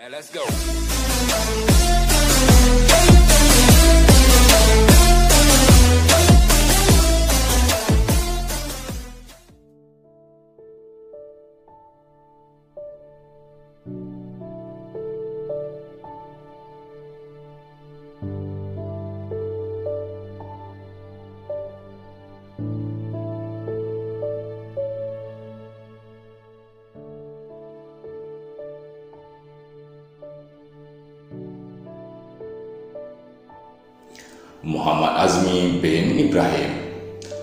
Let's go. Muhammad Azmi bin Ibrahim.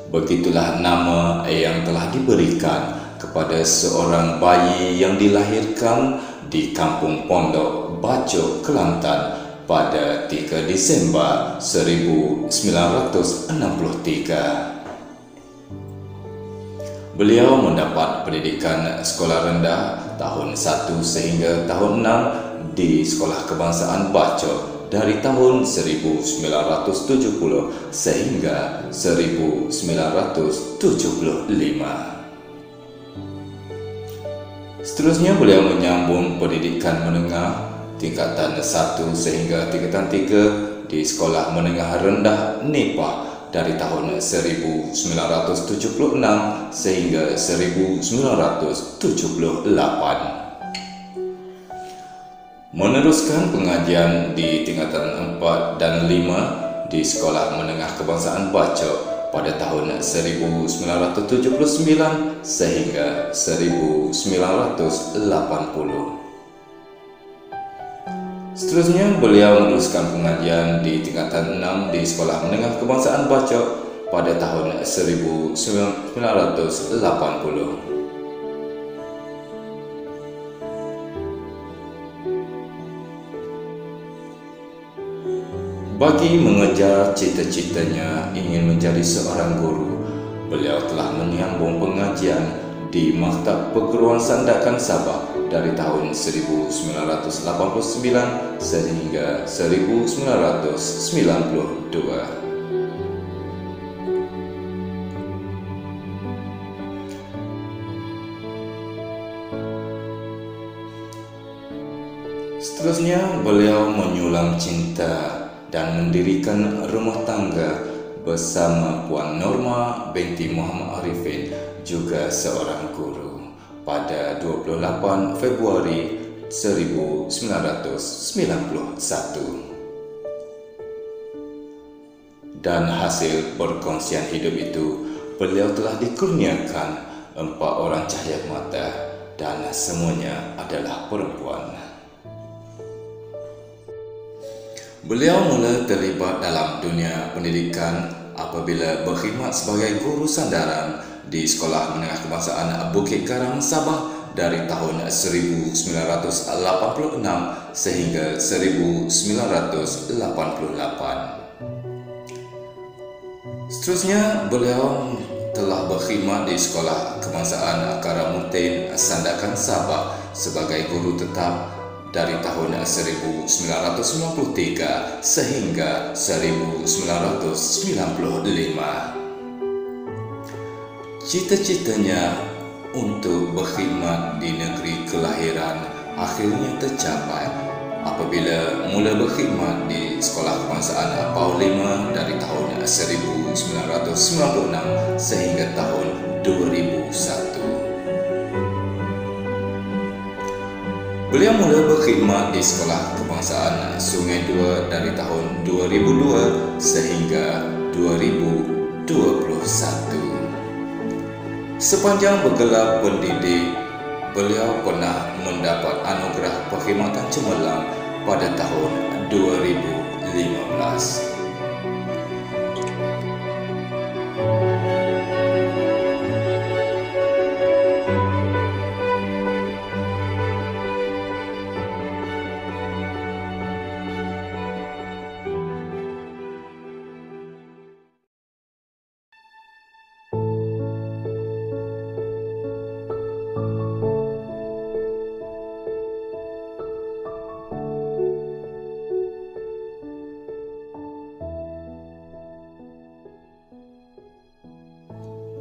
Begitulah nama yang telah diberikan kepada seorang bayi yang dilahirkan di Kampung Pondok, Baco, Kelantan pada 3 Disember 1963. Beliau mendapat pendidikan sekolah rendah tahun 1 sehingga tahun 6 di Sekolah Kebangsaan Baco dari tahun 1970 sehingga 1975. Seterusnya beliau menyambung pendidikan menengah tingkatan 1 sehingga tingkatan 3 di Sekolah Menengah Rendah Nepah dari tahun 1976 sehingga 1978. Meneruskan pengajian di tingkatan 4 dan 5 di Sekolah Menengah Kebangsaan Baco pada tahun 1979 sehingga 1980. Seterusnya beliau meneruskan pengajian di tingkatan 6 di Sekolah Menengah Kebangsaan Baco pada tahun 1980. Bagi mengejar cita-citanya ingin menjadi seorang guru, beliau telah menyambung pengajian di Maktab Perguruan Sandakan Sabah dari tahun 1989 sehingga 1992. Seterusnya beliau menyulam cinta dan mendirikan rumah tangga bersama Puan Norma binti Muhammad Arifin, juga seorang guru, pada 28 Februari 1991. Dan hasil perkongsian hidup itu, beliau telah dikurniakan 4 orang cahaya mata dan semuanya adalah perempuan. Beliau mula terlibat dalam dunia pendidikan apabila berkhidmat sebagai guru sandaran di Sekolah Menengah Kebangsaan Bukit Karang, Sabah dari tahun 1986 sehingga 1988. Seterusnya beliau telah berkhidmat di Sekolah Kebangsaan Karamutin Sandakan Sabah sebagai guru tetap dari tahun 1993 sehingga 1995. Cita-citanya untuk berkhidmat di negeri kelahiran akhirnya tercapai apabila mula berkhidmat di Sekolah Kebangsaan Pau 5 dari tahun 1996 sehingga tahun 2001. Beliau mula berkhidmat di Sekolah Kebangsaan Sungai Dua dari tahun 2002 sehingga 2021. Sepanjang bergelar pendidik, beliau pernah mendapat anugerah perkhidmatan cemerlang pada tahun 2015.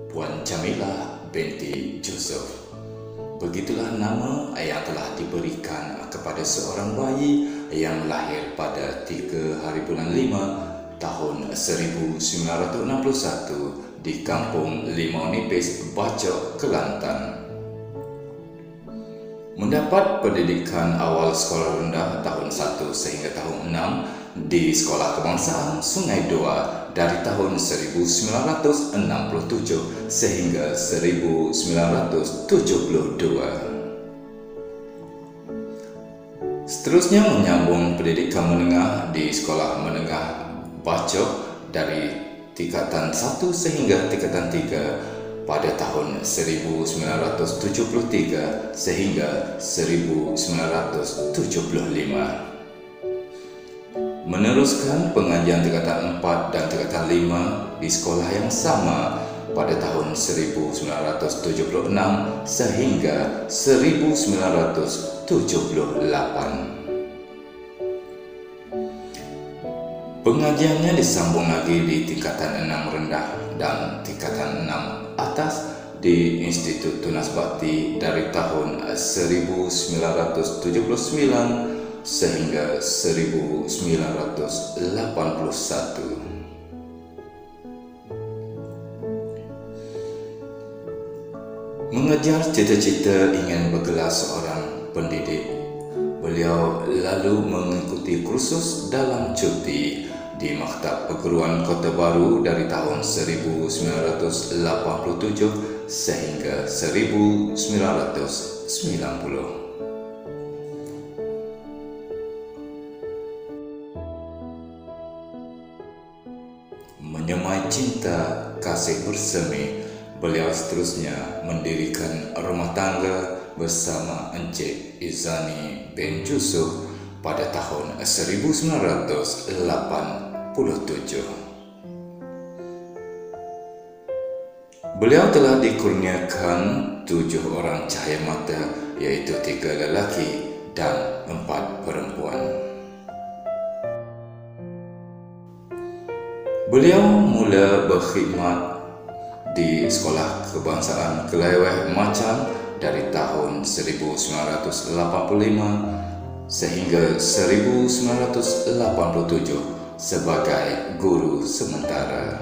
Puan Jamilah binti Joseph. begitulah nama yang telah diberikan kepada seorang bayi yang lahir pada 3 hari bulan 5 tahun 1961 di Kampung Limau Nipis, Bacok, Kelantan. Mendapat pendidikan awal sekolah rendah tahun 1 sehingga tahun 6 di Sekolah Kebangsaan Sungai Dua dari tahun 1967 sehingga 1972. Seterusnya menyambung pendidikan menengah di Sekolah Menengah Bacok dari tingkatan 1 sehingga tingkatan 3 pada tahun 1973 sehingga 1975. Meneruskan pengajian tingkatan 4 dan tingkatan 5 di sekolah yang sama pada tahun 1976 sehingga 1978. Pengajiannya disambung lagi di tingkatan 6 rendah dan tingkatan 6 atas di Institut Tunas Bakti dari tahun 1979 sehingga 1981. Mengejar cita-cita ingin bergelar seorang pendidik, beliau lalu mengikuti kursus dalam cuti di Maktab Perguruan Kota Baru dari tahun 1987 sehingga 1990. Menyemai cinta kasih bersemi, beliau seterusnya mendirikan rumah tangga bersama Encik Izani bin Yusuf pada tahun 1987. Beliau telah dikurniakan 7 orang cahaya mata, yaitu 3 lelaki dan 4 perempuan. Beliau mula berkhidmat di Sekolah Kebangsaan Keleweh Macang dari tahun 1985 sehingga 1987 sebagai guru sementara.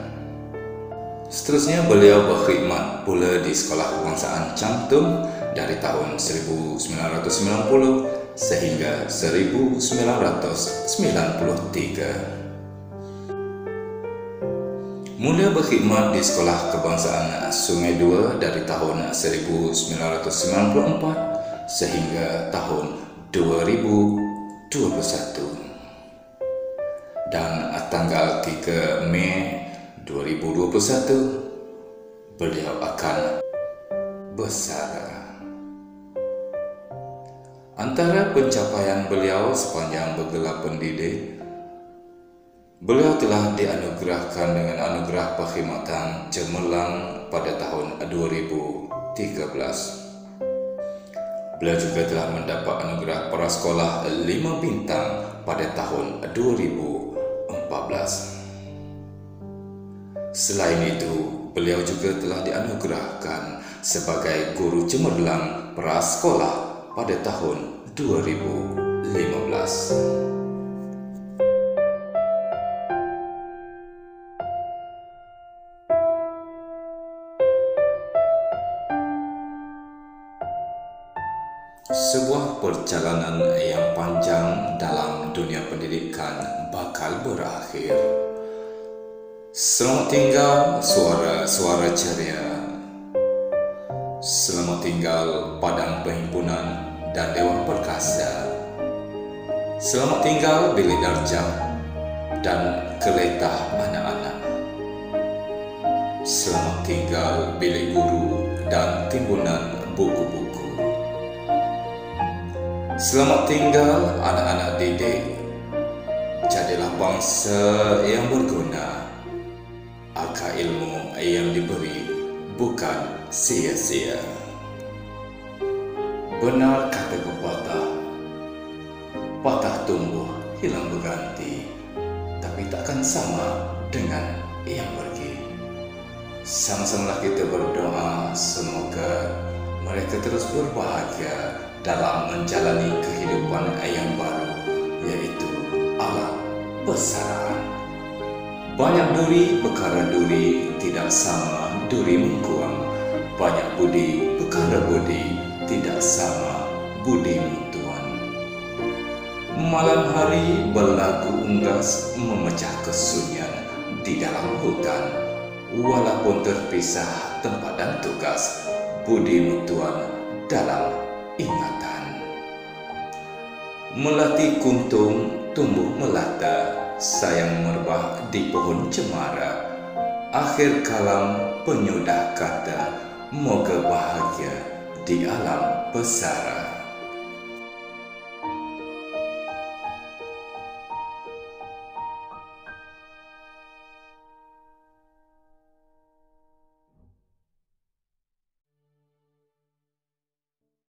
Seterusnya beliau berkhidmat pula di Sekolah Kebangsaan Cantum dari tahun 1990 sehingga 1993. Mula berkhidmat di Sekolah Kebangsaan Sungai Dua dari tahun 1994 sehingga tahun 2021. Dan tanggal 3 Mei 2021 beliau akan bersara. Antara pencapaian beliau sepanjang bergelar pendidik, beliau telah dianugerahkan dengan anugerah perkhidmatan cemerlang pada tahun 2013. Beliau juga telah mendapat anugerah Prasekolah 5 bintang pada tahun 2014. Selain itu, beliau juga telah dianugerahkan sebagai guru cemerlang prasekolah pada tahun 2015. Sebuah perjalanan yang panjang dalam dunia pendidikan bakal berakhir. Selamat tinggal suara-suara ceria. Selamat tinggal Padang Perhimpunan dan Dewan Perkasa. Selamat tinggal bilik darjah dan keletah anak-anak. Selamat tinggal bilik guru dan timbunan buku-buku. Selamat tinggal anak-anak didik. Jadilah bangsa yang berguna. Akar ilmu yang diberi bukan sia-sia. Benar kata pepatah, patah tumbuh hilang berganti, tapi takkan sama dengan yang pergi. Sama-samalah kita berdoa semoga mereka terus berbahagia dalam menjalani kehidupan yang baru, yaitu alam persaraan. Banyak duri perkara duri, tidak sama duri mengkuang. Banyak budi perkara budi, tidak sama budi mutuan. Malam hari berlagu unggas memecah kesunyian di dalam hutan. Walaupun terpisah tempat dan tugas, budi mutuan dalam ingatan. Melati kuntung tumbuh melata, sayang merbah di pohon cemara. Akhir kalam penyudah kata, moga bahagia di alam pesara.